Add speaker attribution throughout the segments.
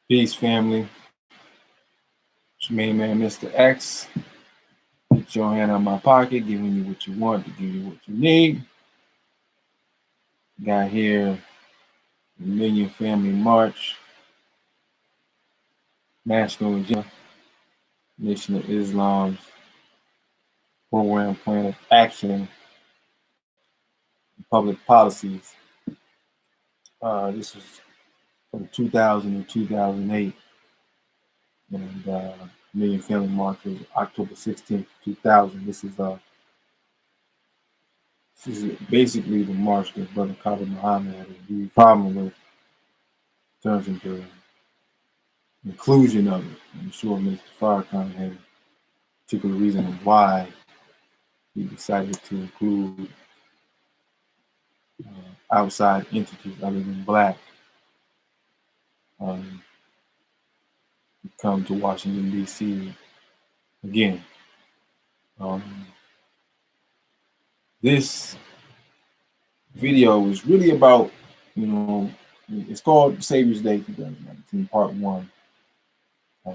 Speaker 1: Peace, family. It's your main man, Mr. X. Put your hand on my pocket, giving you what you want to give you what you need. Got here the Million Family March, National Agenda, Nation of Islam's program plan of action, and public policies. This was from 2000 to 2008, and Million Family March was October 16th, 2000. This is basically the march that Brother Khalid Muhammad had a huge problem with in terms of the inclusion of it. I'm sure Mr. Farrakhan had a particular reason of why he decided to include outside entities other than black um, come to Washington, D.C. again. This video is really about, it's called Saviors Day 2019, Part 1.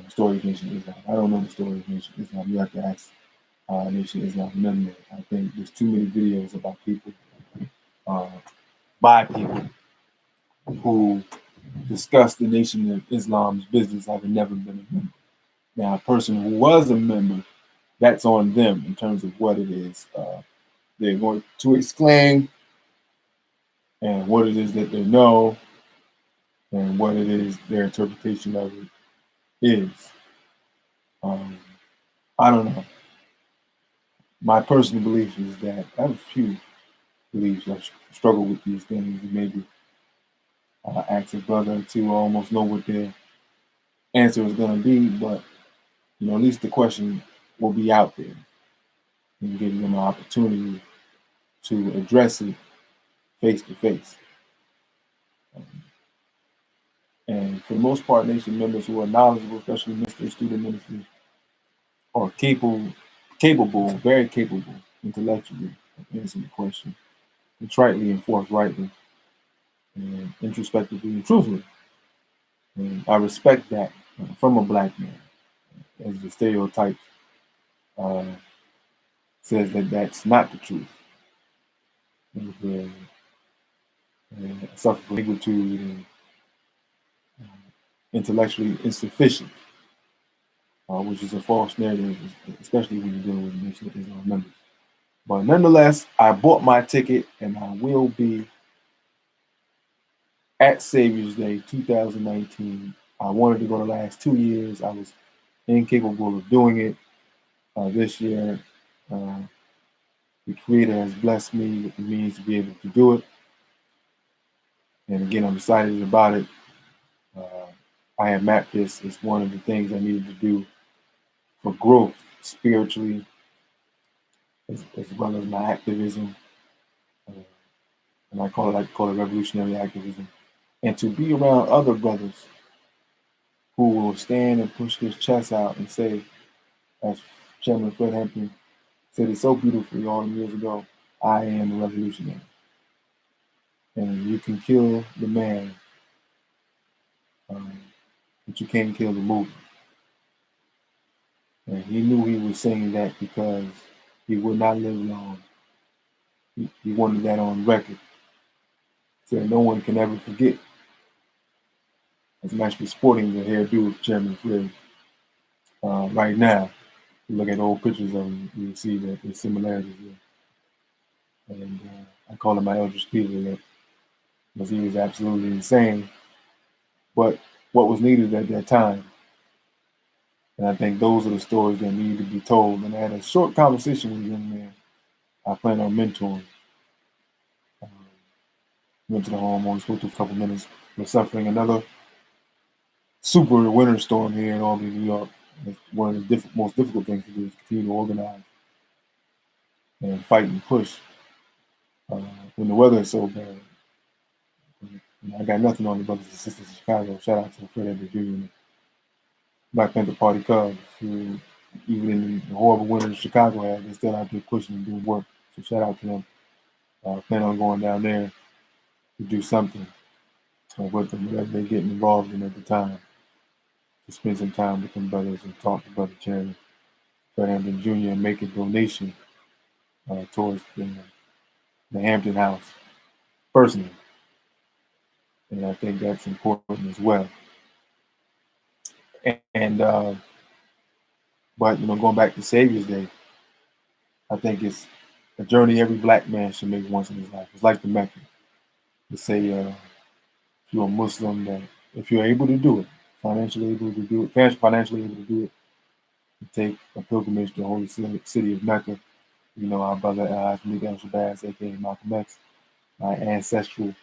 Speaker 1: Story of Nation Islam. I don't know the story of Nation Islam. You have to ask Nation Islam member. I think there's too many videos about people, by people who discuss the Nation of Islam's business having never been a member. Now, a person who was a member, that's on them in terms of what it is they're going to exclaim and what it is that they know and what it is their interpretation of it is. I don't know. My personal belief is that I have a few beliefs. I struggle with these things and maybe ask a brother to almost know what their answer is going to be, but at least the question will be out there and give them an opportunity to address it face to face. And for the most part, Nation members who are knowledgeable, especially Mr. Student Ministry, are capable, very capable intellectually of answering the question, contritely and forthrightly, and introspectively and truthfully. And I respect that from a black man, as the stereotype says that that's not the truth. And suffer from negritude and intellectually insufficient, which is a false narrative, especially when you're dealing with Nation of Islam members. But nonetheless, I bought my ticket and I will be at Saviors Day 2019. I wanted to go the last 2 years. I was incapable of doing it. This year, the Creator has blessed me with the means to be able to do it. And again, I'm excited about it. I have mapped this as one of the things I needed to do for growth spiritually, as well as my activism. And I like to call it revolutionary activism. And to be around other brothers who will stand and push their chest out and say, as Chairman Fred Hampton said it so beautifully all them years ago, I am a revolutionary. And you can kill the man, but you can't kill the movement. And he knew he was saying that because he would not live long. He wanted that on record. So no one can ever forget. As I'm actually sporting the hairdo of Chairman Fred right now. You look at old pictures of him, you'll see that there's similarities there. And I call him my eldest keeper because he was absolutely insane. But what was needed at that time. And I think those are the stories that need to be told. And I had a short conversation with a young man I plan on mentoring. Went to the home, only spoke to a couple minutes. We're suffering another super winter storm here in Albany, New York. It's one of the most difficult things to do is continue to organize and fight and push when the weather is so bad. I got nothing on the brothers and sisters in Chicago. Shout out to the Fred Hampton Jr. and the Black Panther Party Cubs, who even in the horrible winter Chicago had, they're still out there pushing and doing work. So shout out to them. Plan on going down there to do something with them, whatever they're getting involved in at the time. to spend some time with them brothers and talk to Brother Cherry, Fred Hampton Jr., and make a donation towards the Hampton House personally. And I think that's important as well. And but going back to Savior's Day, I think it's a journey every black man should make once in his life. It's like the Mecca. They say if you're a Muslim, that if you're able to do it, financially able to do it, you take a pilgrimage to the holy city of Mecca. Our brother Miguel Shabazz, aka Malcolm X, my ancestral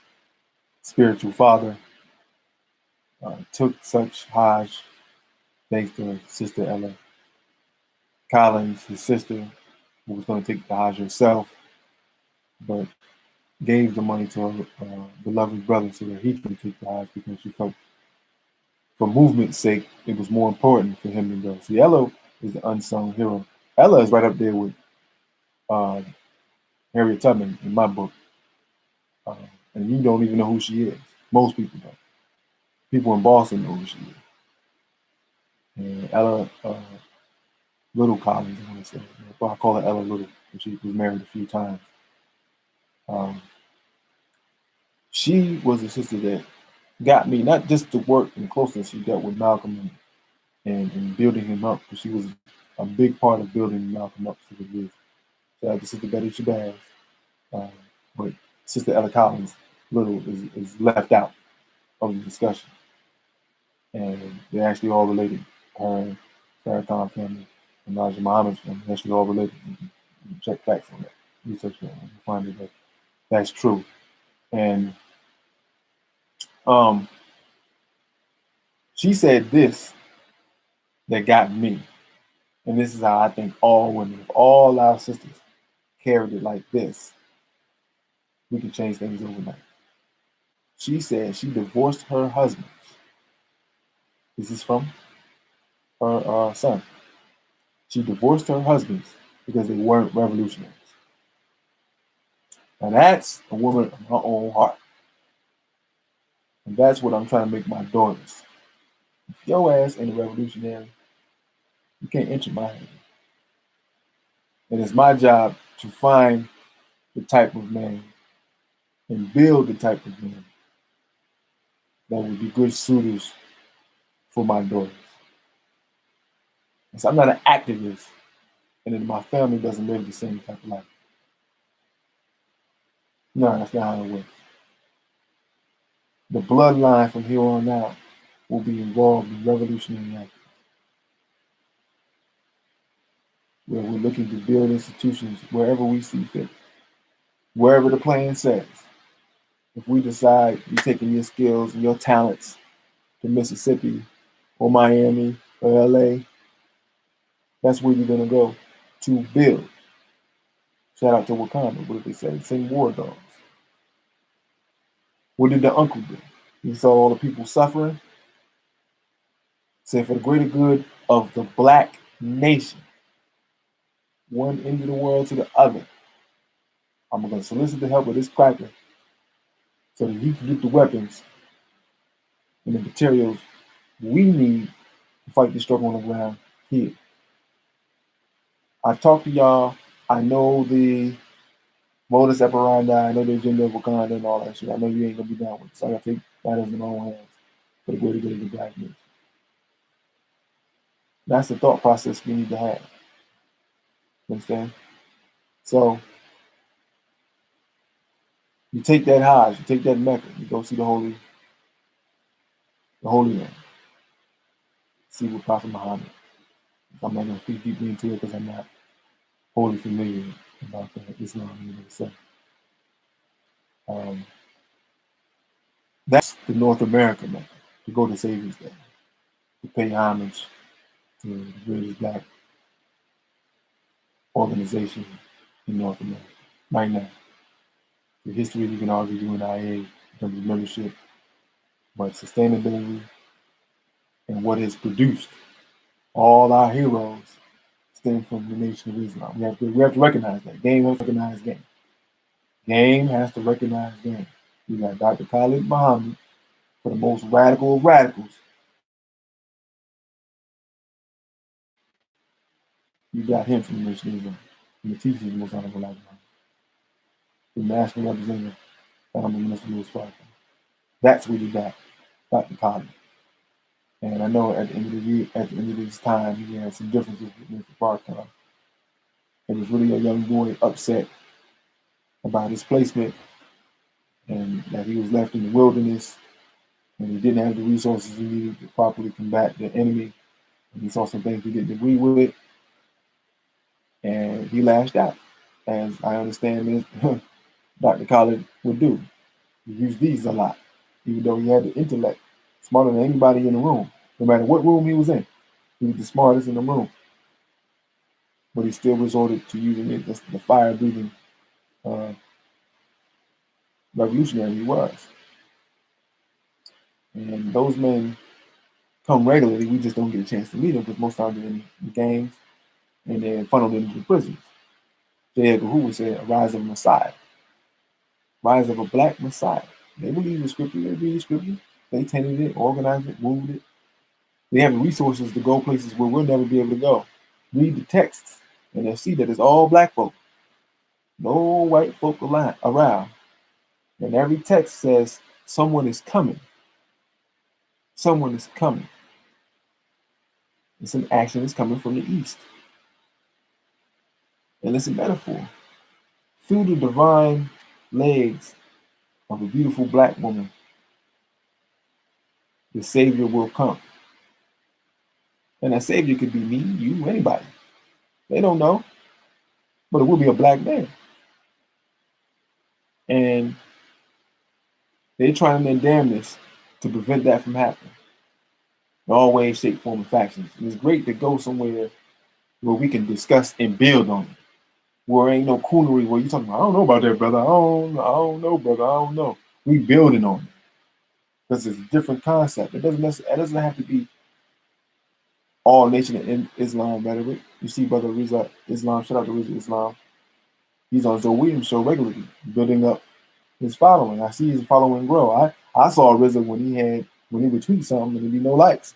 Speaker 1: spiritual father, took such Hajj thanks to Sister Ella Collins, his sister, who was going to take the Hajj herself, but gave the money to her beloved brother so that he could take the Hajj because she felt, for movement's sake, it was more important for him to go. See, Ella is the unsung hero. Ella is right up there with Harriet Tubman in my book. And you don't even know who she is. Most people don't. People in Boston know who she is. And Ella Little Collins, I want to say. I call her Ella Little, because she was married a few times. She was a sister that got me, not just the work and closeness she got with Malcolm and building him up, because she was a big part of building Malcolm up to the years. Shout out to Sister Betty Shabazz. But Sister Ella Collins Little is left out of the discussion. And they're actually all related. Her Farrakhan family and Elijah Muhammad's family, they're actually all related. You can check facts on that. Research that and find that that's true. And she said this that got me. And this is how I think all women, if all our sisters carried it like this, we could change things overnight. She said she divorced her husband. This is from her son. She divorced her husbands because they weren't revolutionaries. Now that's a woman of her own heart. And that's what I'm trying to make my daughters. If your ass ain't a revolutionary, you can't enter my head. And it's my job to find the type of man and build the type of man that would be good suitors for my daughters. And so I'm not an activist, and then my family doesn't live the same type of life. No, that's not how it works. The bloodline from here on out will be involved in revolutionary actions, where we're looking to build institutions wherever we see fit, wherever the plan says. If we decide you're taking your skills and your talents to Mississippi or Miami or LA, that's where you're gonna go to build. Shout out to Wakanda. What did they say? Sing war dogs. What did the uncle do? He saw all the people suffering. Said, for the greater good of the black nation, one end of the world to the other, I'm going to solicit the help of this cracker so that he can get the weapons and the materials we need to fight the struggle on the ground here. I've talked to y'all. I know the modus operandi. I know the agenda of Wakanda and all that shit. I know you ain't going to be down with it. So I got to take matters in my own hands for the greater good of the black nation. That's the thought process we need to have. You understand? So you take that Hajj, you take that Mecca, you go see the Holy Land. See what Prophet Muhammad. I'm not going to speak deeply into it because I'm not wholly familiar about the Islam in itself. That's the North America Mecca, to go to Saviour's Day, to pay homage to the greatest black organization in North America right now. The history, you can argue UNIA in terms of membership, but sustainability and what has produced all our heroes stem from the Nation of Islam. We have to recognize that. Game has to recognize game. Game has to recognize game. You got Dr. Khalid Muhammad, for the most radical of radicals, You got him from the Nation of Islam, from the teachers of the Most Honorable Elijah Muhammad, the national representative, Honorable Minister Louis Farrakhan. That's where you got Dr. Khalid. And I know at the end of the year, at the end of this time, he had some differences with Mr. Farrakhan. It was really a young boy upset about his placement and that he was left in the wilderness and he didn't have the resources he needed to properly combat the enemy. And he saw some things he didn't agree with, and he lashed out, as I understand this, Dr. Khalid would do. He used these a lot, even though he had the intellect, smarter than anybody in the room. No matter what room he was in, he was the smartest in the room. But he still resorted to using it as the fire-breathing revolutionary he was. And those men come regularly. We just don't get a chance to meet them because most times they're in the gangs and they're funneled into the prisons. J. Edgar Hoover said, "A rise of a Messiah, rise of a black Messiah." They believe in scripture. They read scripture. They tended it, organized it, moved it. They have the resources to go places where we'll never be able to go. Read the texts, and they'll see that it's all black folk, no white folk around. And every text says someone is coming. Someone is coming. It's an action that's coming from the east. And it's a metaphor. Through the divine legs of a beautiful black woman, the Savior will come. And that Savior could be me, you, anybody. They don't know. But it will be a black man. And they're trying their damnness to prevent that from happening. In all ways, shape, form, and factions. And it's great to go somewhere where we can discuss and build on it. Where ain't no coonery where you talking about, I don't know about that, brother. I don't know, brother. I don't know. We building on it. Because it's a different concept. It doesn't have to be all Nation of Islam rhetoric. You see Brother Rizza Islam, shout out to Rizza Islam. He's on Zoe Williams' show regularly, building up his following. I see his following grow. I saw Rizza when he would tweet something and there'd be no likes.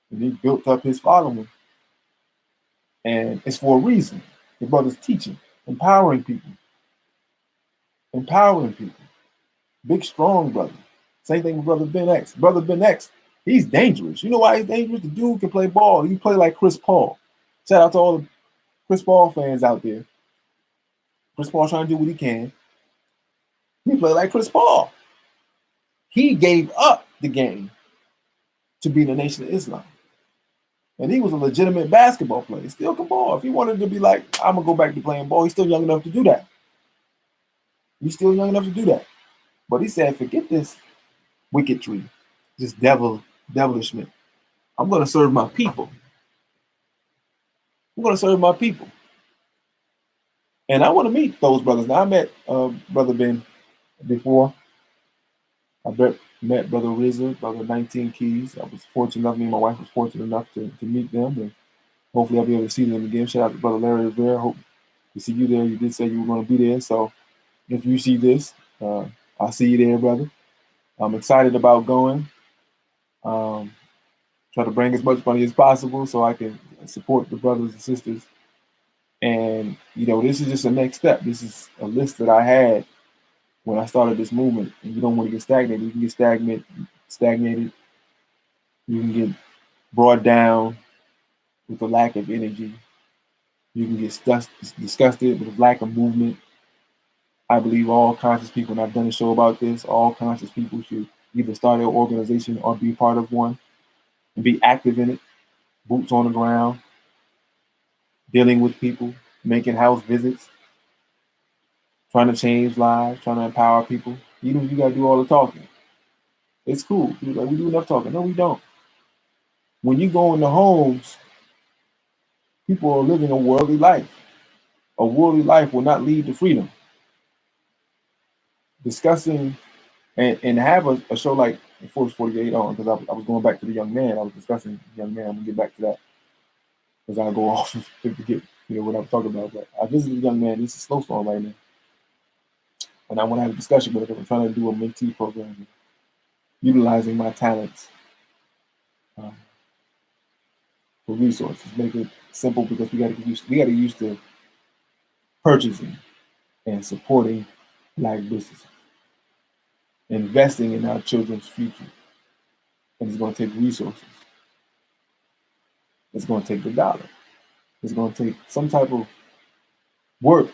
Speaker 1: And he built up his following. And it's for a reason. The brother's teaching, empowering people. Empowering people. Big, strong brother. Same thing with Brother Ben X. Brother Ben X, he's dangerous. You know why he's dangerous? The dude can play ball. He play like Chris Paul. Shout out to all the Chris Paul fans out there. Chris Paul trying to do what he can. He play like Chris Paul. He gave up the game to be the Nation of Islam. And he was a legitimate basketball player. He still can ball. If he wanted to be like, I'm going to go back to playing ball, he's still young enough to do that. He's still young enough to do that. But he said, forget this wicketry, this devilishment. I'm going to serve my people. I'm going to serve my people. And I want to meet those brothers. Now, I met Brother Ben before. I met Brother Rizza, Brother 19 Keys. I was fortunate enough, me and my wife was fortunate enough to meet them. And hopefully I'll be able to see them again. Shout out to Brother Larry Rivera. Hope to see you there. You did say you were going to be there. So if you see this, I'll see you there, brother. I'm excited about going. Try to bring as much money as possible so I can support the brothers and sisters. And, this is just a next step. This is a list that I had when I started this movement. And you don't want to get stagnated. You can get stagnated. You can get brought down with a lack of energy. You can get disgusted with a lack of movement. I believe all conscious people, and I've done a show about this, all conscious people should either start an organization or be part of one and be active in it, boots on the ground, dealing with people, making house visits, trying to change lives, trying to empower people. Even if you got to do all the talking. It's cool. People like, we do enough talking. No, we don't. When you go into homes, people are living a worldly life. A worldly life will not lead to freedom. Discussing and have a show like Force 48 on, because I was going back to the young man. I was discussing the young man. I'm going to get back to that because I'll go off and forget what I'm talking about. But I visited the young man. He's a snowstorm right now. And I want to have a discussion with him. I'm trying to do a mentee program, utilizing my talents for resources, make it simple because we got to get used to purchasing and supporting Black businesses, investing in our children's future. And it's going to take resources. It's going to take the dollar. It's going to take some type of work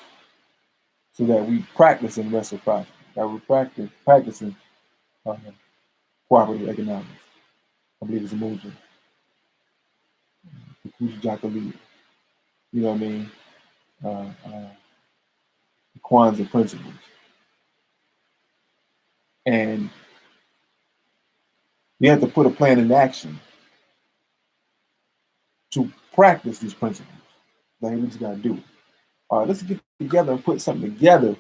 Speaker 1: so that we practice in reciprocity, that we practicing cooperative economics. I believe it's a movement. You know what I mean? Kwanzaa principles. And we have to put a plan in action to practice these principles. Like, we just got to do it. All right, let's get together and put something together.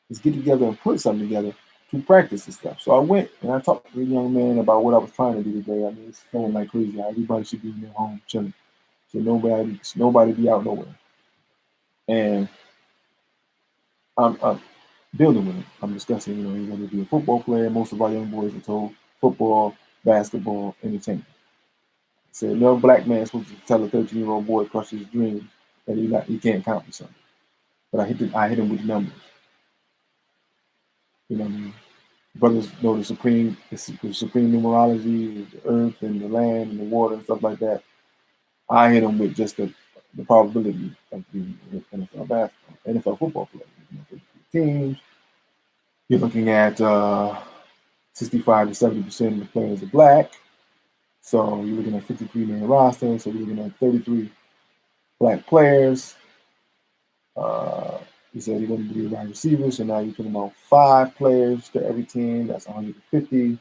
Speaker 1: Let's get together and put something together to practice this stuff. So I went and I talked to the young man about what I was trying to do today. I mean, it's going like crazy. Everybody should be in their home chilling. So nobody be out nowhere. And I'm building with him. I'm discussing, he's going to be a football player. Most of our young boys are told football, basketball, entertainment. I said, no Black man is supposed to tell a 13-year-old boy crush his dreams that he can't accomplish something. But I hit him with numbers. You know what I mean? Brothers know the supreme numerology, the earth and the land and the water and stuff like that. I hit them with just the probability of the NFL basketball, NFL football players. Teams, you're looking at 65 to 70% of the players are Black. So you're looking at 53-man roster. So you're looking at 33 Black players. He said he's going to be a wide receiver. So now you're talking about 5 players to every team. That's 150.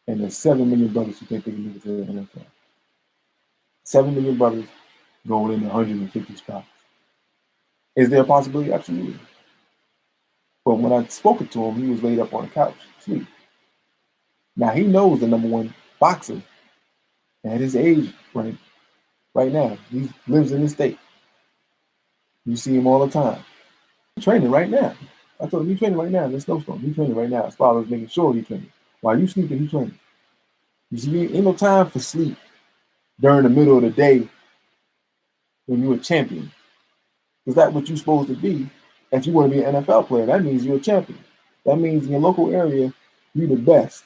Speaker 1: And there's 7 million brothers who think they can make it to the NFL. 7 million brothers going into 150 spots. Is there a possibility? Absolutely. But when I spoke to him, he was laid up on the couch, asleep. Now he knows the #1 boxer at his age right now. He lives in his state. You see him all the time. He's training right now. I told him, he's training right now in the snowstorm. He's training right now. His father's making sure he's training. While you sleeping, he's training. You see, ain't no time for sleep during the middle of the day when you're a champion. Because that's what you're supposed to be. If you want to be an NFL player, that means you're a champion. That means in your local area, you're the best.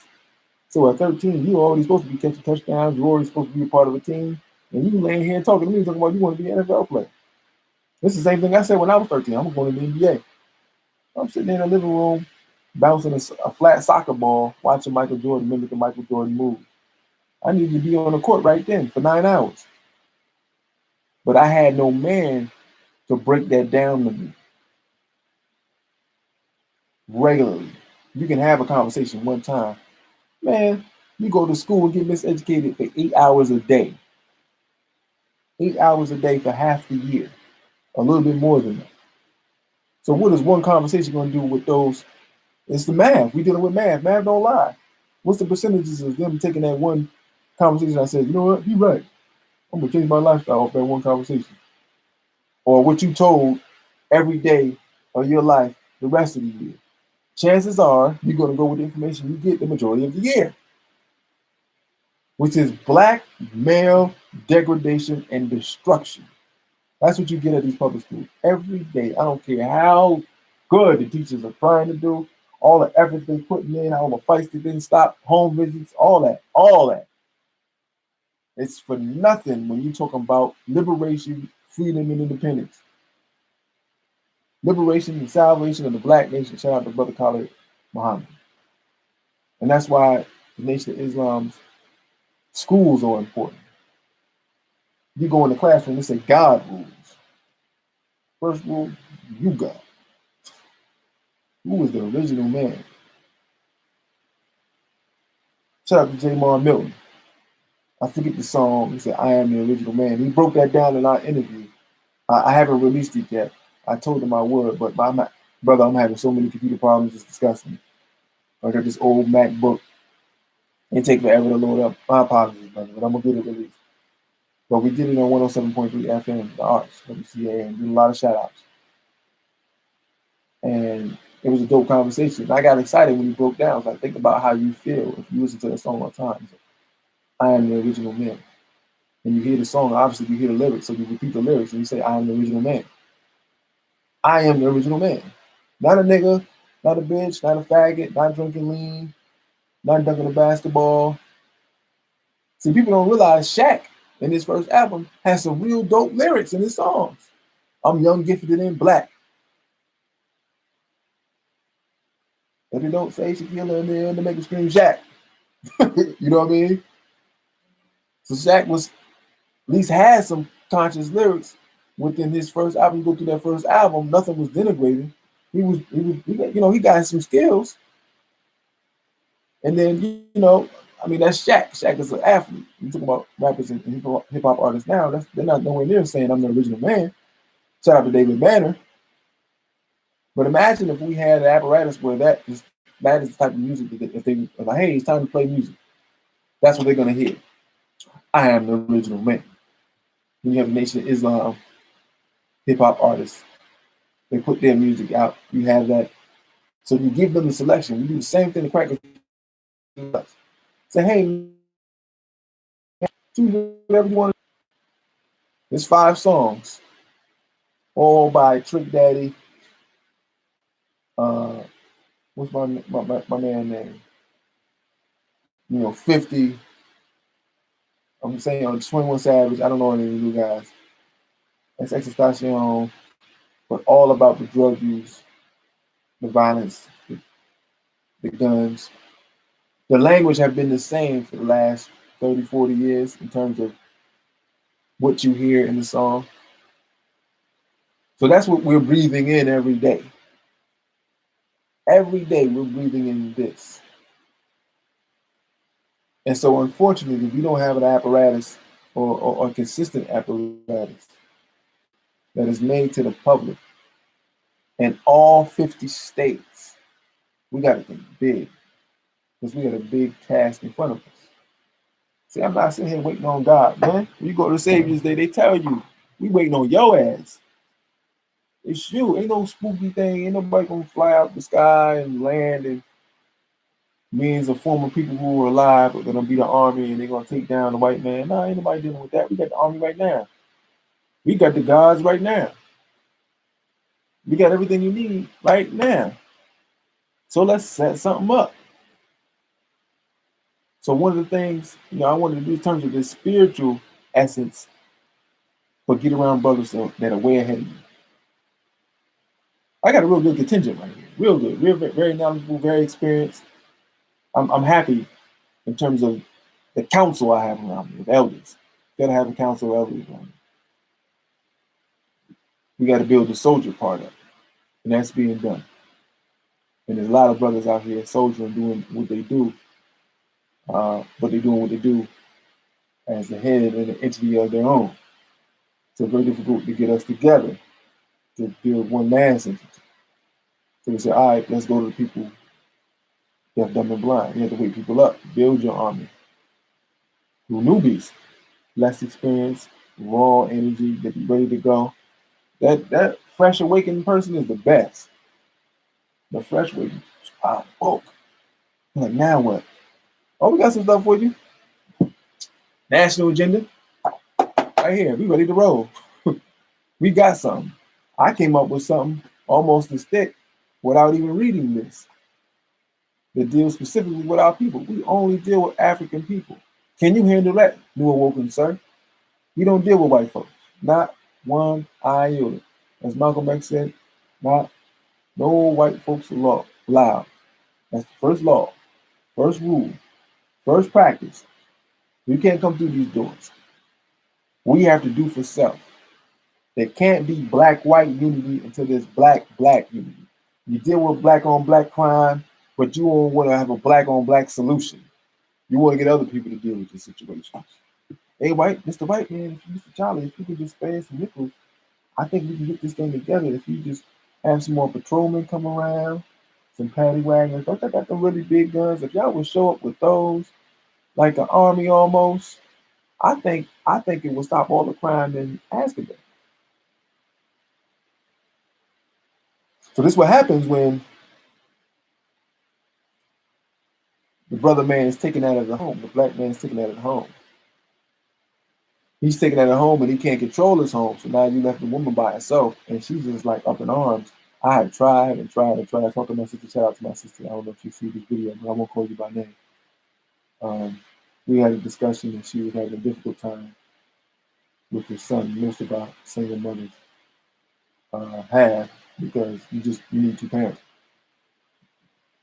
Speaker 1: So at 13, you're already supposed to be catching touchdowns. You're already supposed to be a part of a team. And you laying here talking to me, talking about you want to be an NFL player. This is the same thing I said when I was 13. I'm going to the NBA. I'm sitting in the living room, bouncing a flat soccer ball, watching Michael Jordan mimic the Michael Jordan move. I needed to be on the court right then for 9 hours. But I had no man to break that down to me regularly. You can have a conversation one time. Man, you go to school and get miseducated for 8 hours a day. 8 hours a day for half the year. A little bit more than that. So what is one conversation going to do with those? It's the math. We're dealing with math. Math don't lie. What's the percentages of them taking that one conversation? I said, you know what? You're right. I'm going to change my lifestyle off that one conversation. Or what you told every day of your life the rest of the year. Chances are you're going to go with the information you get the majority of the year, which is Black male degradation and destruction. That's what you get at these public schools every day. I don't care how good the teachers are trying to do, all the effort they're putting in, all the fights that didn't stop, home visits, all that. It's for nothing when you're talking about liberation, freedom, and independence. Liberation and salvation of the Black nation. Shout out to Brother Khalid Muhammad. And that's why the Nation of Islam's schools are important. You go in the classroom, they say God rules. First rule, you God. Who is the original man? Shout out to Jamar Milton. I forget the song. He said, I am the original man. He broke that down in our interview. I haven't released it yet. I told him I would, but I'm having so many computer problems. It's disgusting. I got this old MacBook. It take forever to load up. My apologies, brother, but I'm going to get it released. But we did it on 107.3 FM, the Arts, WCA, and did a lot of shout outs. And it was a dope conversation. I got excited when he broke down. I was like, think about how you feel if you listen to that song all the time. I am the original man. and you hear the song, obviously you hear the lyrics, so you repeat the lyrics and you say, I am the original man. I am the original man. Not a nigga, not a bitch, not a faggot, not drinking lean, not dunking a basketball. See, people don't realize Shaq in his first album has some real dope lyrics in his songs. I'm young, gifted, and black. But they don't say Shaquille in there to make it scream Shaq. You know what I mean? So Shaq was at least had some conscious lyrics within his first album. You go through that first album, nothing was denigrating. He got some skills. And then, I mean, that's Shaq. Shaq is an athlete. You talk about rappers and hip hop artists now, they're not nowhere near saying I'm the original man. Shout out to David Banner. But imagine if we had an apparatus where that is the type of music that if they like, hey, it's time to play music, that's what they're gonna hear. I am the original man. When you have the Nation of Islam hip hop artists, they put their music out. You have that. So you give them the selection. You do the same thing the crackers do. Say, hey, choose whatever you want. There's 5 songs, all by Trick Daddy. What's my man name? 50. I'm saying 21 Savage. I don't know any of you guys. That's Extentation, but all about the drug use, the violence, the guns. The language have been the same for the last 30, 40 years in terms of what you hear in the song. So that's what we're breathing in every day. Every day we're breathing in this. And so unfortunately, we don't have an apparatus or a consistent apparatus that is made to the public in all 50 states. We got to think big because we got a big task in front of us. See, I'm not sitting here waiting on God, man. When you go to Saviors Day, they tell you, we waiting on your ass. It's you. Ain't no spooky thing. Ain't nobody gonna fly out the sky and land and means of former people who were alive are gonna be the army and they're gonna take down the white man. No, ain't nobody dealing with that. We got the army right now. We got the gods right now. We got everything you need right now. So let's set something up. So one of the things I wanted to do in terms of this spiritual essence, but get around brothers that are way ahead of you. I got a real good contingent right here. Real good. Real, very knowledgeable, very experienced. I'm happy in terms of the council I have around me, of elders. Gotta have a council of elders around me. We got to build the soldier part up, and that's being done. And there's a lot of brothers out here soldiering, doing what they do, but they're doing what they do as the head and the entity of their own. So very difficult to get us together to build one mass entity. So we say, all right, let's go to the people deaf, dumb, and blind. You have to wake people up, build your army. Through newbies, less experience, raw energy, that be ready to go. That fresh awakened person is the best. The fresh awakened, woke. I'm like, now what? Oh, we got some stuff for you. National agenda, right here. We ready to roll. We got something. I came up with something almost a stick without even reading this. That deals specifically with our people. We only deal with African people. Can you handle that, New Awoken, sir? We don't deal with white folks. Not one iota. As Malcolm X said, no white folks allowed. That's the first law, first rule, first practice. You can't come through these doors. We have to do for self. There can't be black-white unity until there's black-black unity. You deal with black-on-black crime, but you don't want to have a black-on-black solution. You want to get other people to deal with your situations. Hey, Mr. White Man, Mr. Charlie, if you could just spare some nickels, I think we can get this thing together. If you just have some more patrolmen come around, some paddy wagons. Don't they got the really big guns? If y'all would show up with those, like an army almost, I think it will stop all the crime in Azkaban. So this is what happens when the brother man is taken out of the home, the black man is taken out of the home. He's taking that at home and he can't control his home. So now you left the woman by herself and she's just like up in arms. I have tried and tried and tried. I talked to my sister, shout out to my sister. I don't know if you see this video, but I won't call you by name. We had a discussion and she was having a difficult time with her son. Most of our single mothers have, because you need two parents.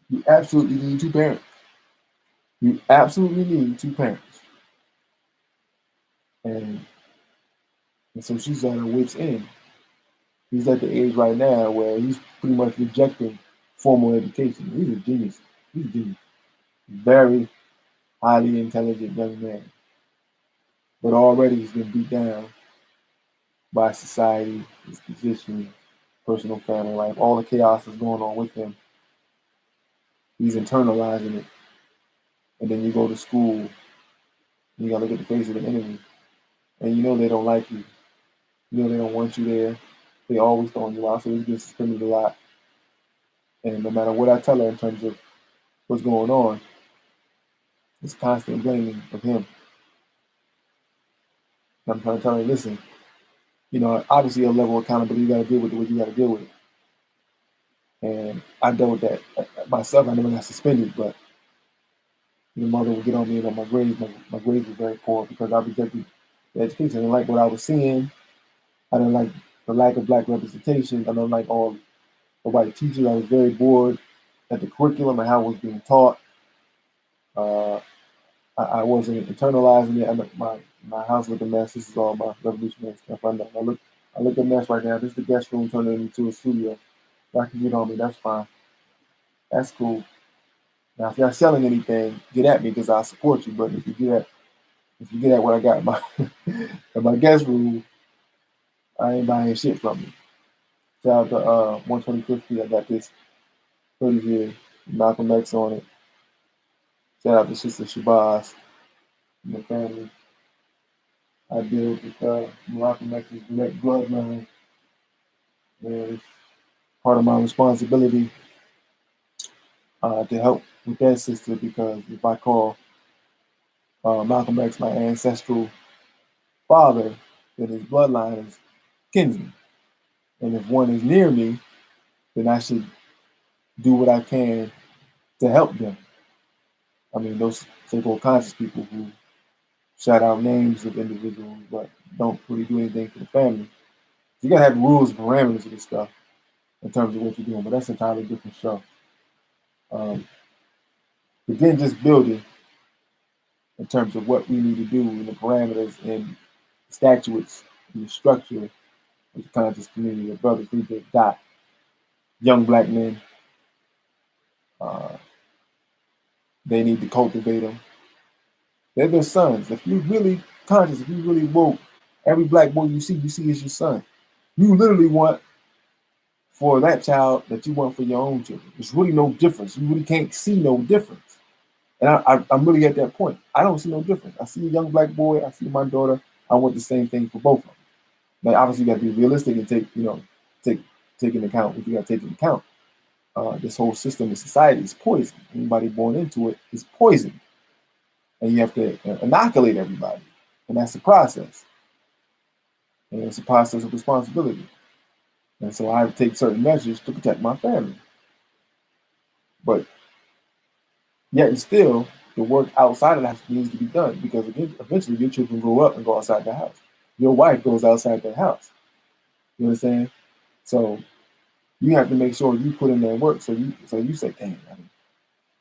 Speaker 1: You absolutely need two parents. You absolutely need two parents. And so she's at her wit's end. He's at the age right now where he's pretty much rejecting formal education. He's a genius. He's a genius. Very highly intelligent young man. But already he's been beat down by society, his position, personal family life, all the chaos that's going on with him. He's internalizing it. And then you go to school, and you gotta look at the face of the enemy. And you know they don't like you. You know they don't want you there. They always throwing you out, so he's getting suspended a lot. And no matter what I tell her in terms of what's going on, it's constant blaming of him. And I'm trying to tell her, listen, obviously a level of accountability, you got to deal with it what you got to deal with it. And I dealt with that myself. I never got suspended, but your mother would get on me about my grades. My grades were very poor because I rejected the education. I didn't like what I was seeing. I didn't like the lack of black representation. I don't like all the white teachers. I was very bored at the curriculum and how it was being taught. I wasn't internalizing it. My house looked a mess. This is all my revolutionary stuff. I know. I look a mess right now. This is the guest room turned into a studio. Y'all can get on me. That's fine. That's cool. Now, if y'all selling anything, get at me because I'll support you. But if you get at what I got in my in my guest room, I ain't buying shit from you. Shout out to 125th Street. I got this hoodie here, Malcolm X on it. Shout out to Sister Shabazz and the family. I deal with Malcolm X's direct bloodline. And it's part of my responsibility to help with that sister, because if I call Malcolm X my ancestral father, then his bloodline is kinsman. And if one is near me, then I should do what I can to help them. I mean, those so-called conscious people who shout out names of individuals but don't really do anything for the family. You gotta have rules and parameters of this stuff in terms of what you're doing, but that's an entirely different show. Again, just building in terms of what we need to do and the parameters and statutes and the structure of the conscious community of brothers need to adopt. Young black men, they need to cultivate them. They're their sons. If you're really conscious, if you really woke, every black boy you see as your son. You literally want for that child that you want for your own children. There's really no difference. You really can't see no difference. And I'm really at that point. I don't see no difference. I see a young black boy. I see my daughter. I want the same thing for both of them. Now, obviously, you got to be realistic and take into account what you got to take into account. This whole system of society is poison. Anybody born into it is poison. And you have to inoculate everybody. And that's the process. And it's a process of responsibility. And so I have to take certain measures to protect my family. But yet and still, the work outside of the house needs to be done, because eventually your children grow up and go outside the house. Your wife goes outside the house. You know what I'm saying? So you have to make sure you put in that work. So you say, dang,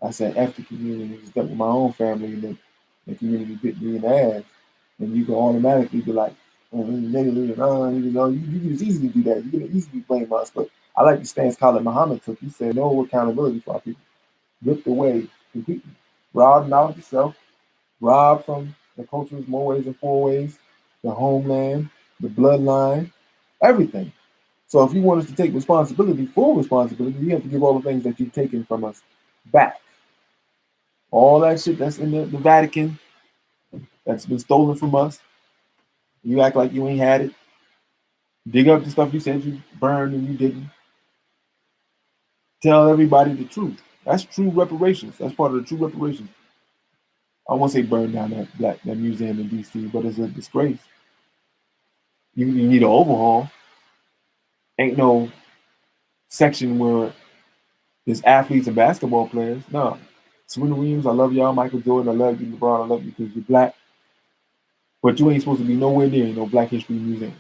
Speaker 1: I said F the community and stuck with my own family, and then the community bit me in the ass. And you can automatically be like, you can just easily do that. You can easily blame us. But I like the stance Khalid Muhammad took. He said, no accountability for our people. Ripped away completely. Robbed knowledge itself. Robbed from the cultures more ways than four ways. The homeland, the bloodline, everything. So if you want us to take responsibility, full responsibility, you have to give all the things that you've taken from us back. All that shit that's in the Vatican, that's been stolen from us. You act like you ain't had it. Dig up the stuff you said you burned and you didn't. Tell everybody the truth. That's true reparations. That's part of the true reparations. I won't say burn down that museum in DC, but it's a disgrace. You need an overhaul. Ain't no section where there's athletes and basketball players. No. Serena Williams, I love y'all. Michael Jordan, I love you. LeBron, I love you because you're black. But you ain't supposed to be nowhere near no Black History Museum.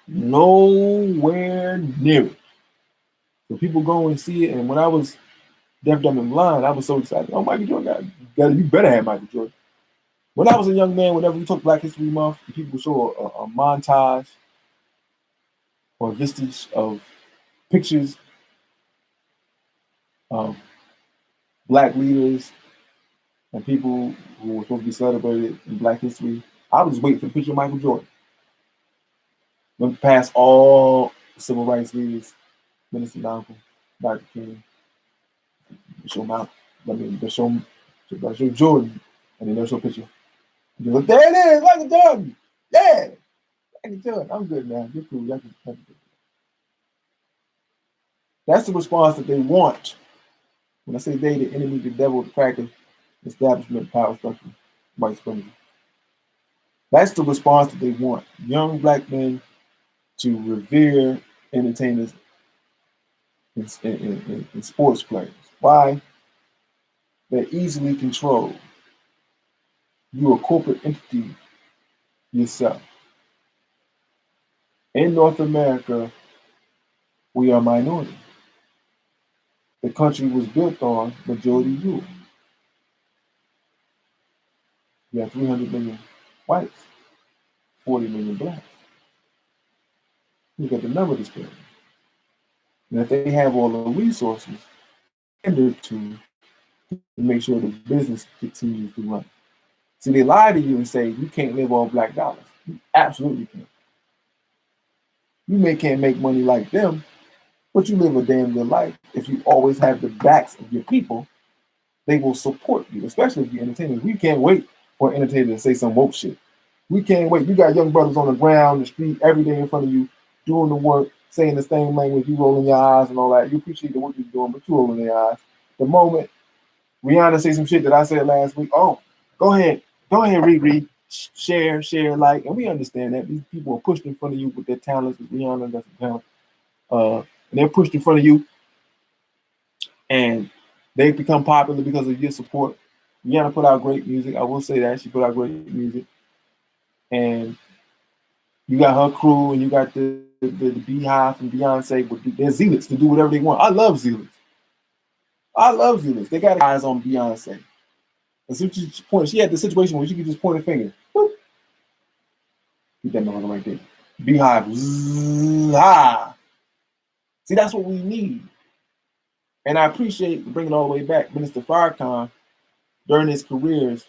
Speaker 1: Nowhere near it. So people go and see it. And when I was deaf, dumb, and blind, I was so excited. Oh, Michael Jordan, you better have Michael Jordan. When I was a young man, whenever we took Black History Month, people would show a montage or a vestige of pictures of black leaders and people who were supposed to be celebrated in Black history. I would just wait for the picture of Michael Jordan. Went past all civil rights leaders, Minister Malcolm, Dr. King, show Malcolm. They show Jordan, and then they'll show a picture. You look, there it is, Michael Jordan. Yeah, Michael Jordan. I'm good, man. You're cool. That's the response that they want. When I say they, the enemy, the devil, the cracker, establishment, power structure, white supremacy. That's the response that they want. Young black men to revere entertainers and sports players. Why? They're easily controlled. You're a corporate entity yourself. In North America, we are minority. The country was built on majority rule. You have 300 million whites, 40 million blacks. Look at the number disparity. And if they have all the resources, to make sure the business continues to run. See, they lie to you and say you can't live off black dollars. You absolutely can. You can't make money like them, but you live a damn good life. If you always have the backs of your people, they will support you, especially if you're entertainers. We can't wait for an entertainer to say some woke shit. We can't wait. You got young brothers on the ground, the street, every day in front of you, doing the work, saying the same language, you rolling your eyes and all that. You appreciate the work you're doing, but you rolling your eyes. The moment Rihanna say some shit that I said last week, oh, go ahead, Riri, share, like, and we understand that these people are pushed in front of you with their talents. Rihanna got some talent, and they're pushed in front of you, and they become popular because of your support. Rihanna put out great music. I will say that she put out great music, and you got her crew, and you got the Beehive and Beyonce. But they're zealots to do whatever they want. I love zealots. They got eyes on Beyonce. And so she had the situation where she could just point a finger. Boop. Keep that motherfucker right there. Beehive. See, that's what we need. And I appreciate bringing it all the way back. Minister Farrakhan, during his careers,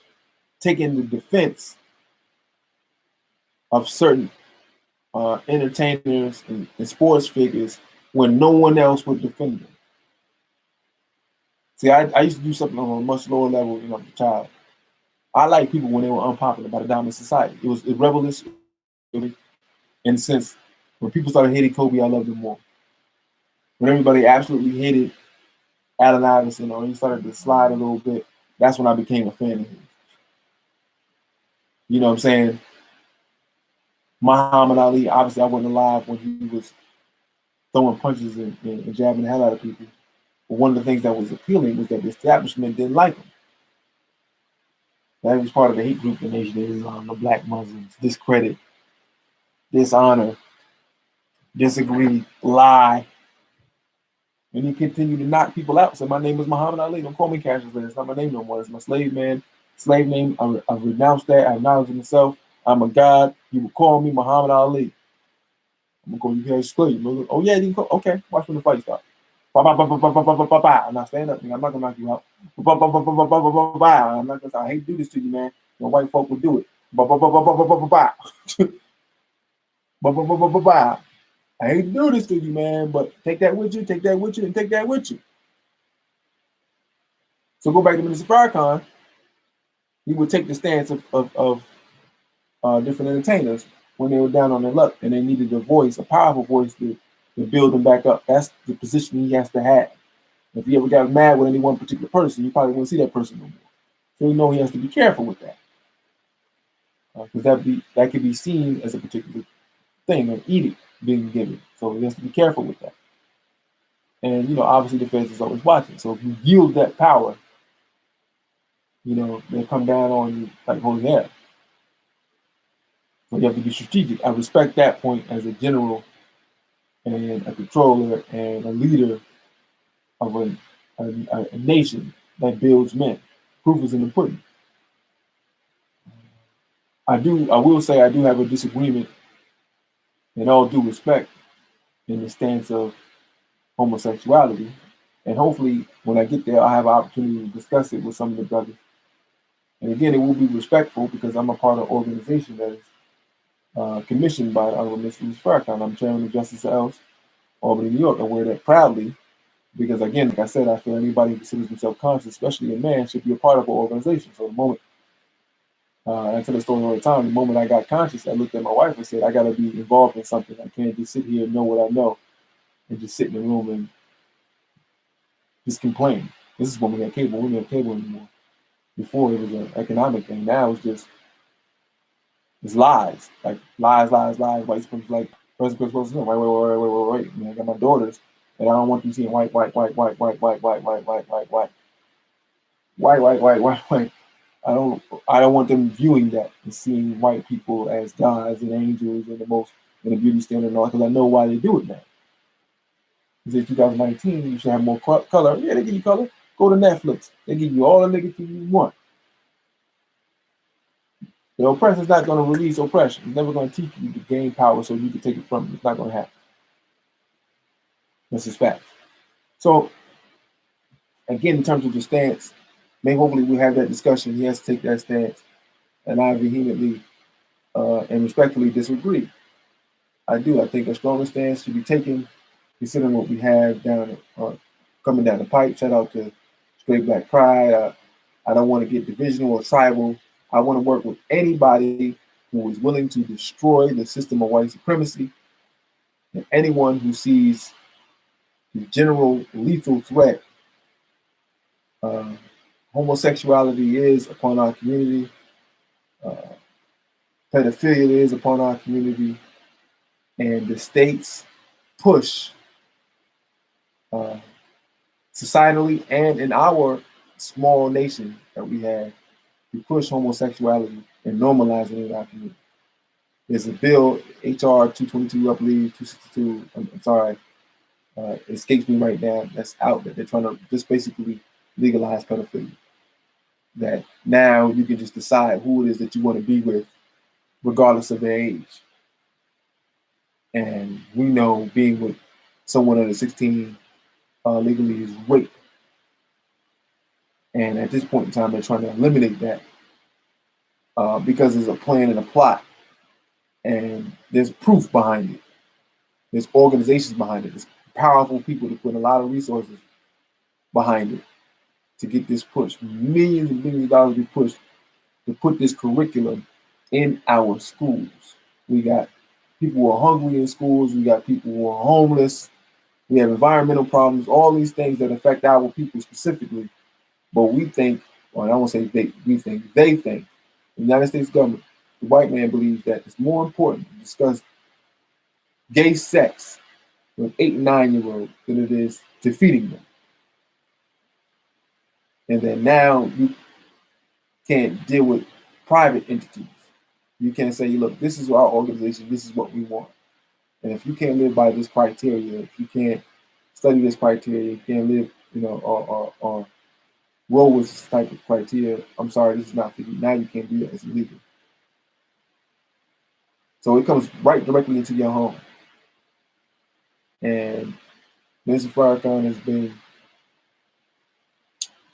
Speaker 1: taking the defense of certain entertainers and sports figures when no one else would defend them. See, I used to do something on a much lower level, as a child. I like people when they were unpopular by the dominant society. It was revolutionary. And since when people started hating Kobe, I loved him more. When everybody absolutely hated Allen Iverson, or he started to slide a little bit, that's when I became a fan of him. You know what I'm saying? Muhammad Ali, obviously I wasn't alive when he was throwing punches and jabbing the hell out of people. But one of the things that was appealing was that the establishment didn't like him. That was part of the hate group, the Nation of Islam, the black Muslims, discredit, dishonor, disagree, lie. And he continued to knock people out. So my name is Muhammad Ali. Don't call me Cassius Clay. It's not my name no more. It's my slave name. I've renounced that. I acknowledge it myself. I'm a god. You will call me Muhammad Ali. I'm gonna call you Cassius Clay. Oh yeah, you can call. Okay, watch when the fight starts. I'm not stand up. I'm not gonna knock you out. I'm not gonna. I hate to do this to you, man. White folk will do it. I hate to do this to you, man, but take that with you, and take that with you. So go back to Minister Farrakhan. He would take the stance of different entertainers when they were down on their luck and they needed a voice, a powerful voice to build them back up. That's the position he has to have. If he ever got mad with any one particular person, you probably wouldn't see that person no more. So you know he has to be careful with that. Because that could be seen as a particular thing, an edict being given. So he has to be careful with that. And, obviously the feds is always watching. So if you yield that power, they come down on you like holy hell. So you have to be strategic. I respect that point as a general and a controller and a leader of a nation that builds men. Proof is in the pudding. I will say I do have a disagreement, in all due respect, in the stance of homosexuality. And hopefully when I get there, I'll have an opportunity to discuss it with some of the brothers. And again, it will be respectful because I'm a part of an organization that is commissioned by the Honorable MisterxR. I'm chairman of JusticeR's, Albany, New York. I wear that proudly because, again, like I said, I feel anybody who considers themselves conscious, especially a man, should be a part of an organization. So the moment, I tell the story all the time, the moment I got conscious, I looked at my wife and said, I got to be involved in something. I can't just sit here and know what I know and just sit in the room and just complain. This is when we had cable. We don't have cable anymore. Before it was an economic thing. Now it's lies. Like lies. White supremacy, like President wait. I got my daughters and I don't want them seeing white. I don't want them viewing that and seeing white people as gods and angels and the beauty standard and all, because I know why they do it now. Because in 2019, you should have more color. Yeah, they give you color. Go to Netflix. They give you all the negative you want. The oppressor's not going to release oppression. He's never going to teach you to gain power so you can take it from him. It's not going to happen. That's just facts. So, again, in terms of the stance, maybe hopefully we have that discussion. He has to take that stance. And I vehemently and respectfully disagree. I do. I think a stronger stance should be taken, considering what we have coming down the pipe. Shout out to Straight Black Pride. I don't want to get divisional or tribal. I want to work with anybody who is willing to destroy the system of white supremacy, and anyone who sees the general lethal threat homosexuality is upon our community, pedophilia is upon our community, and the state's push societally and in our small nation that we have to push homosexuality and normalize it in our community. There's a bill, HR 222, I believe, 262, I'm sorry, it escapes me right now, that's out there. They're trying to just basically legalize pedophilia. That now you can just decide who it is that you want to be with, regardless of their age. And we know being with someone under 16 legally is rape. And at this point in time, they're trying to eliminate that because there's a plan and a plot. And there's proof behind it. There's organizations behind it. There's powerful people that put a lot of resources behind it to get this push. Millions and millions of dollars be pushed to put this curriculum in our schools. We got people who are hungry in schools. We got people who are homeless. We have environmental problems, all these things that affect our people specifically. But we think, or I won't say they think, the United States government, the white man believes that it's more important to discuss gay sex with 8 and 9-year-olds than it is defeating them. And then now you can't deal with private entities. You can't say, look, this is our organization, this is what we want. And if you can't live by this criteria, if you can't study this criteria, you can't live, or roll with this type of criteria, I'm sorry, this is not for you. Now you can't do that, it's illegal. So it comes right directly into your home. And Mr. Farrakhan has been,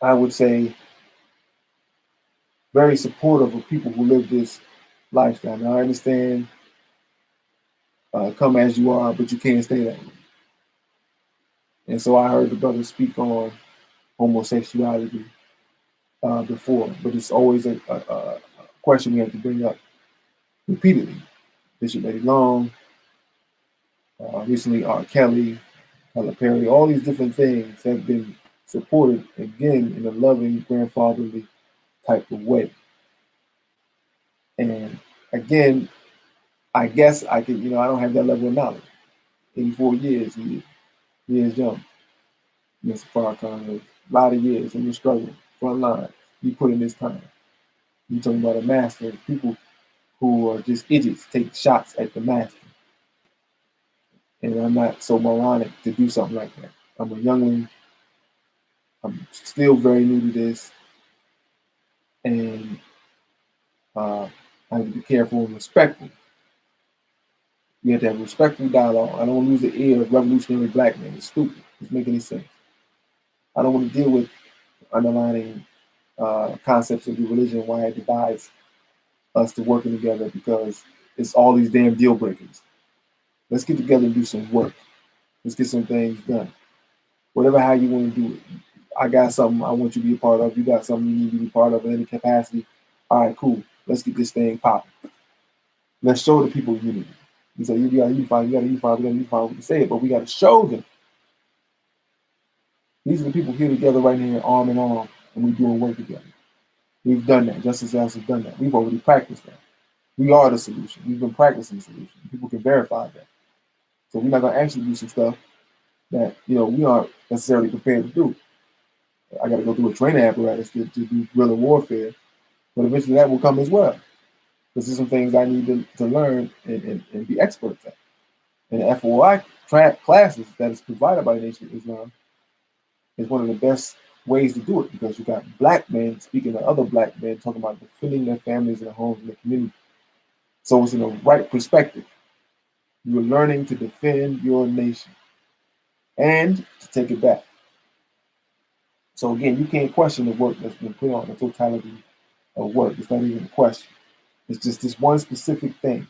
Speaker 1: I would say, very supportive of people who live this lifestyle. Now, I understand, come as you are, but you can't stay that way. And so I heard the brother speak on homosexuality before, but it's always a question we have to bring up repeatedly. Bishop Eddie Long, recently R. Kelly, Tyler Perry, all these different things have been supported, again, in a loving, grandfatherly type of way. And again, I guess I could, I don't have that level of knowledge. 84 years, he is young. Mr. Farrakhan, a lot of years in the struggle, front line. You put in this time. You talking about a master, people who are just idiots take shots at the master. And I'm not so moronic to do something like that. I'm a youngling. I'm still very new to this, and I have to be careful and respectful. You have to have respectful dialogue. I don't want to lose the ear of revolutionary black men. It's stupid. It doesn't make any sense. I don't want to deal with underlining concepts of the religion, why it divides us to working together, because it's all these damn deal breakers. Let's get together and do some work. Let's get some things done. Whatever how you want to do it. I got something I want you to be a part of. You got something you need to be part of in any capacity. All right, cool. Let's get this thing popping. Let's show the people unity. You say you got to unify, we got to unify. We can say it, but we got to show them. These are the people here together right here, arm in arm, and we're doing work together. We've done that. Justice House has done that. We've already practiced that. We are the solution. We've been practicing the solution. People can verify that. So we're not going to actually do some stuff that we aren't necessarily prepared to do. I got to go through a training apparatus to do guerrilla warfare, but eventually that will come as well. Because there's some things I need to learn and be experts at. And the FOI classes that is provided by the Nation of Islam is one of the best ways to do it, because you got black men speaking to other black men talking about defending their families and their homes and their community. So it's in the right perspective. You're learning to defend your nation and to take it back. So again, you can't question the work that's been put on, the totality of work. It's not even a question. It's just this one specific thing.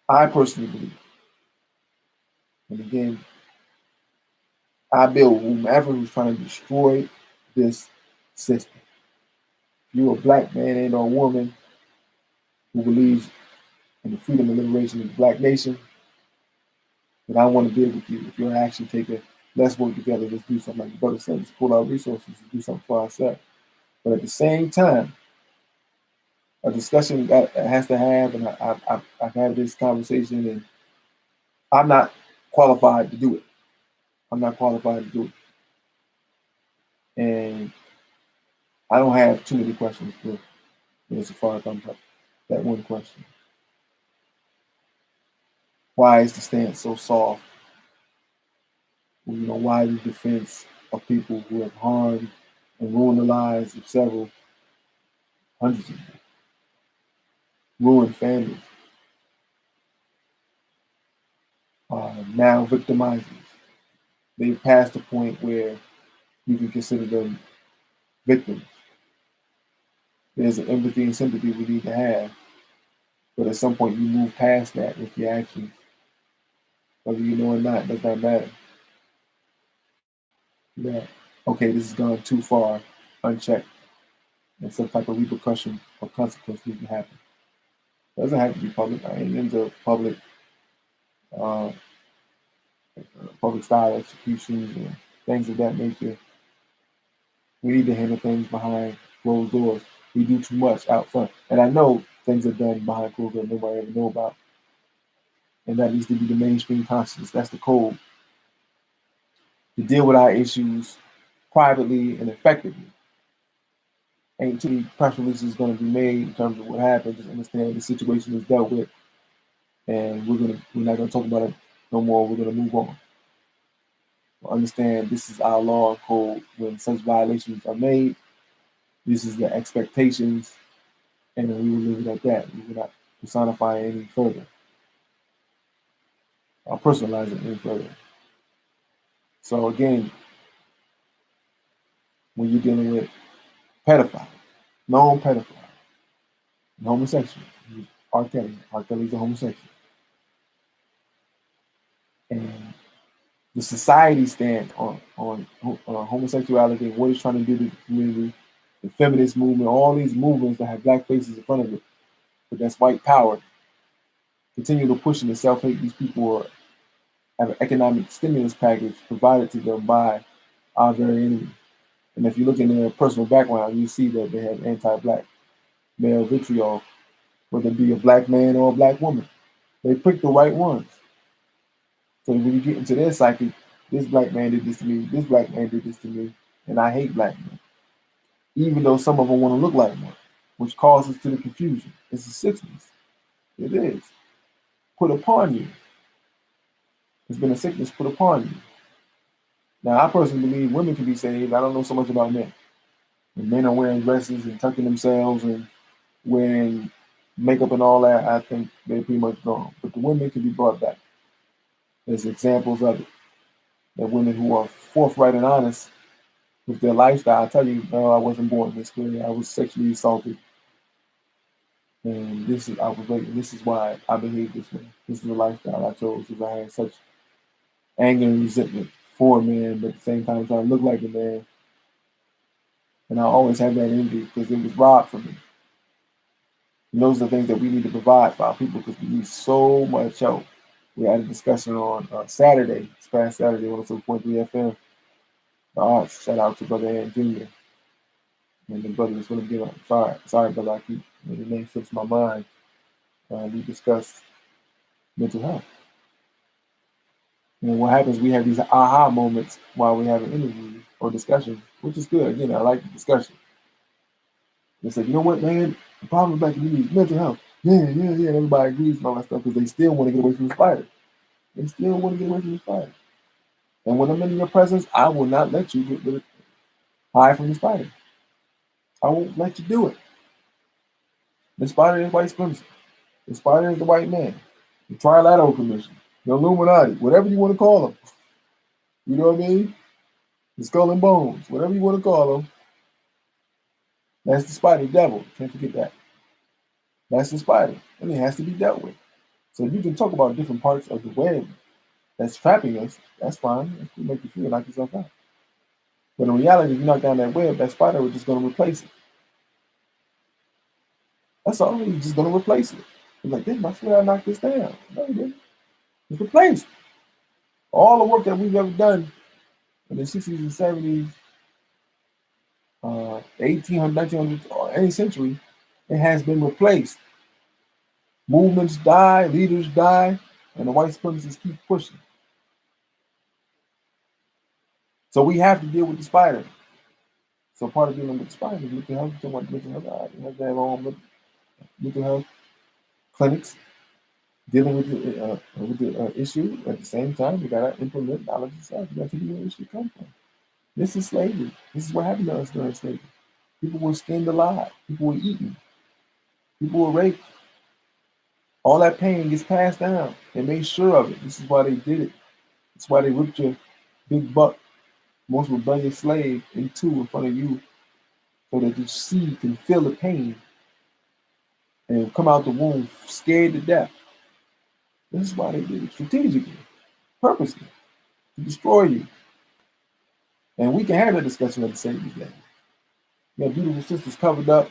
Speaker 1: I personally believe. And again, I build whomever who's trying to destroy this system. If you're a black man and or woman who believes in the freedom and liberation of the black nation, then I want to deal with you. If you're an action taker, let's work together. Let's do something. Like the brother said, let's pull our resources and do something for ourselves. But at the same time, a discussion that has to have, and I've had this conversation, and I'm not qualified to do it. I'm not qualified to do it. And I don't have too many questions for as far as I'm up. That one question. Why is the stance so soft? Why the defense of people who have harmed and ruined the lives of several hundreds of people, ruined families, now victimizers? They've passed the point where you can consider them victims. There's an empathy and sympathy we need to have, but at some point you move past that with your actions. Whether you know or not, does not matter. That, okay, this has gone too far, unchecked, and some type of repercussion or consequence needs to happen. It doesn't have to be public. I ain't into uh, public style executions and things of that nature. We need to handle things behind closed doors. We do too much out front. And I know things are done behind closed doors nobody ever know about. And that needs to be the mainstream consciousness. That's the code. To deal with our issues privately and effectively. Ain't too many press releases going to be made in terms of what happened. Just understand the situation is dealt with. And we're not gonna talk about it no more. We're gonna move on. Understand this is our law and code. When such violations are made, this is the expectations, and then we will leave it at that. We will not personify it any further, or personalize it any further. So again, when you're dealing with pedophile, known pedophile, and homosexual, R. Kelly's a homosexual, and the society stand on homosexuality and what it's trying to do to the community, the feminist movement, all these movements that have black faces in front of it, but that's white power, continue to push and self-hate. These people have an economic stimulus package provided to them by our very enemy. And if you look in their personal background, you see that they have anti-black male vitriol whether it be a black man or a black woman. They pick the right ones. So when you get into their psyche, this black man did this to me, this black man did this to me, and I hate black men. Even though some of them want to look like one, which causes to the confusion. It's a sickness. It is. Put upon you. It's been a sickness put upon you. Now, I personally believe women can be saved. I don't know so much about men. When men are wearing dresses and tucking themselves and wearing makeup and all that, I think they're pretty much gone. But the women can be brought back. There's examples of it. That women who are forthright and honest with their lifestyle, I tell you, no, I wasn't born this way. I was sexually assaulted. And this is I was raped, and this is why I behaved this way. This is the lifestyle I chose because I had such anger and resentment for a man, but at the same time trying to look like a man. And I always had that envy because it was robbed from me. And those are the things that we need to provide for our people because we need so much help. We had a discussion on Saturday, this past Saturday, on 107.3 FM. The arts, shout out to Brother Aaron Jr. And the brother was going to give up. Sorry, brother, I keep the name slips my mind. We discussed mental health. And what happens, we have these aha moments while we have an interview or discussion, which is good. Again, I like the discussion. They said, you know what, man, the problem with black community is mental health. Yeah. And everybody agrees and all that stuff because they still want to get away from the spider. They still want to get away from the spider. And when I'm in your presence, I will not let you get rid of hide from the spider. I won't let you do it. The spider is white supremacy. The spider is the white man. The Trilateral Commission. The Illuminati. Whatever you want to call them. You know what I mean? The skull and bones. Whatever you want to call them. That's the spider devil. Can't forget that. That's the spider. And it has to be dealt with. So you can talk about different parts of the web that's trapping us. That's fine. That's to make you feel like yourself out. But in reality, if you knock down that web, that spider is just going to replace it. That's all. He's just going to replace it. He's like, damn, I swear I knocked this down. No, he didn't. It's replaced. All the work that we've ever done in the 60s and 70s, 1800s, 1900s, or any century, it has been replaced. Movements die, leaders die, and the white supremacists keep pushing. So we have to deal with the spider. So part of dealing with the spider is mental health. We want mental health. We have to have our own mental health clinics dealing with the issue. At the same time, we gotta implement knowledge itself. We got to see where the issue comes from. This is slavery. This is what happened to us during slavery. People were skinned alive. People were eaten. People were raped. All that pain gets passed down. They made sure of it. This is why they did it. That's why they ripped your big buck, most rebellious slave in two in front of you so that your seed can feel the pain and come out the womb scared to death. This is why they did it strategically, purposely, to destroy you. And we can have that discussion at the same day. You have beautiful sisters covered up.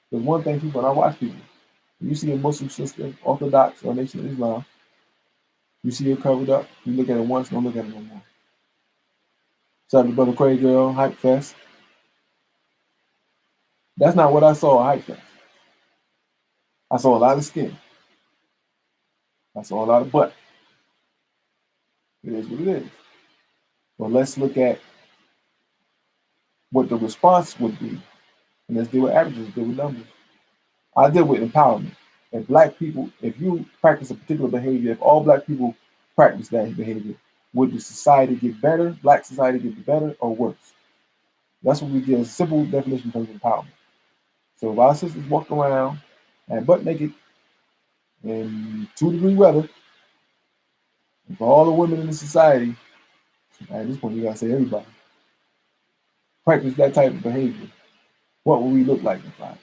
Speaker 1: There's one thing people, and I watch people, you see a Muslim sister, Orthodox or Nation of Islam, you see her covered up, you look at it once, don't look at it no more. Shout out to Brother Craig Girl, Hype Fest. That's not what I saw at Hype Fest. I saw a lot of skin. I saw a lot of butt. It is what it is. But let's look at what the response would be. And let's deal with averages, deal with numbers. I deal with empowerment. If black people, if you practice a particular behavior, if all black people practice that behavior, would the society get better, black society get better or worse? That's what we get, a simple definition of empowerment. So if our sisters walk around and butt naked in 2-degree weather, and for all the women in the society, at this point you gotta say everybody, practice that type of behavior, what will we look like in 5 years?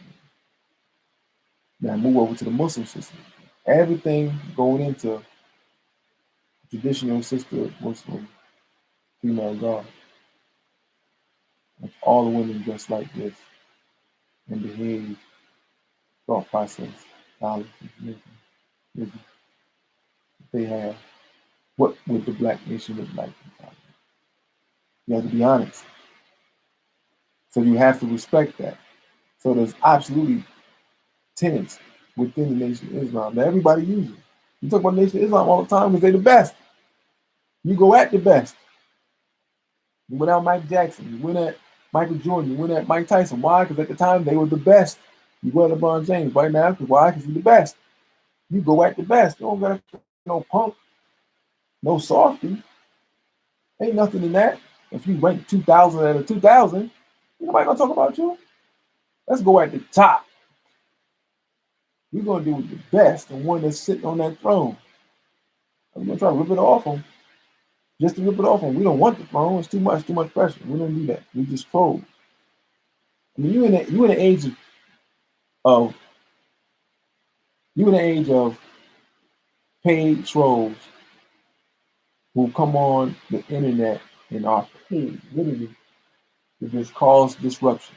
Speaker 1: Now move over to the Muslim system. Everything going into traditional sister Muslim female God. If all the women dress like this and behave, thought process, knowledge, wisdom they have, what would the black nation look like in 5 years? You have to be honest. So you have to respect that. So there's absolutely tenets within the Nation of Islam that everybody uses. You talk about the Nation of Islam all the time because they're the best. You go at the best. You went at Mike Jackson. You went at Michael Jordan. You went at Mike Tyson. Why? Because at the time they were the best. You go at LeBron James right now. Why? Because he's the best. You go at the best. You don't got no punk, no softy. Ain't nothing in that. If you rank 2,000 out of 2,000, nobody gonna talk about you. Let's go at the top. We're gonna do the best, the one that's sitting on that throne. I'm gonna try to rip it off them. Just to rip it off them. We don't want the throne. It's too much pressure. We don't do that. We just close. I mean, you in the age of paid trolls who come on the internet and are paid literally to just cause disruption.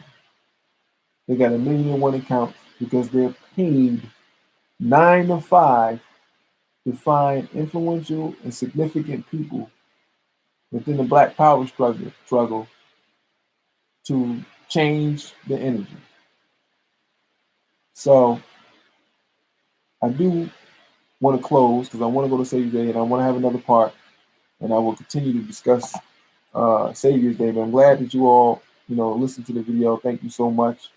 Speaker 1: They got 1,000,001 accounts because they're paid 9 to 5 to find influential and significant people within the Black Power struggle to change the energy. So I do want to close because I want to go to Savior's Day and I want to have another part, and I will continue to discuss Savior's Day. But I'm glad that you all, listened to the video. Thank you so much.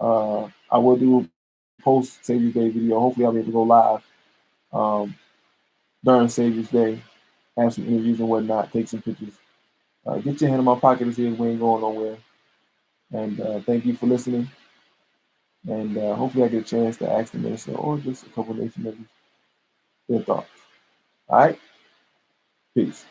Speaker 1: I will do a post Savior's Day video. Hopefully I'll be able to go live during Savior's Day, have some interviews and whatnot, take some pictures. Get your hand in my pocket and see if we ain't going nowhere. And thank you for listening. And hopefully I get a chance to ask the minister or just a couple of nation members their thoughts. All right? Peace.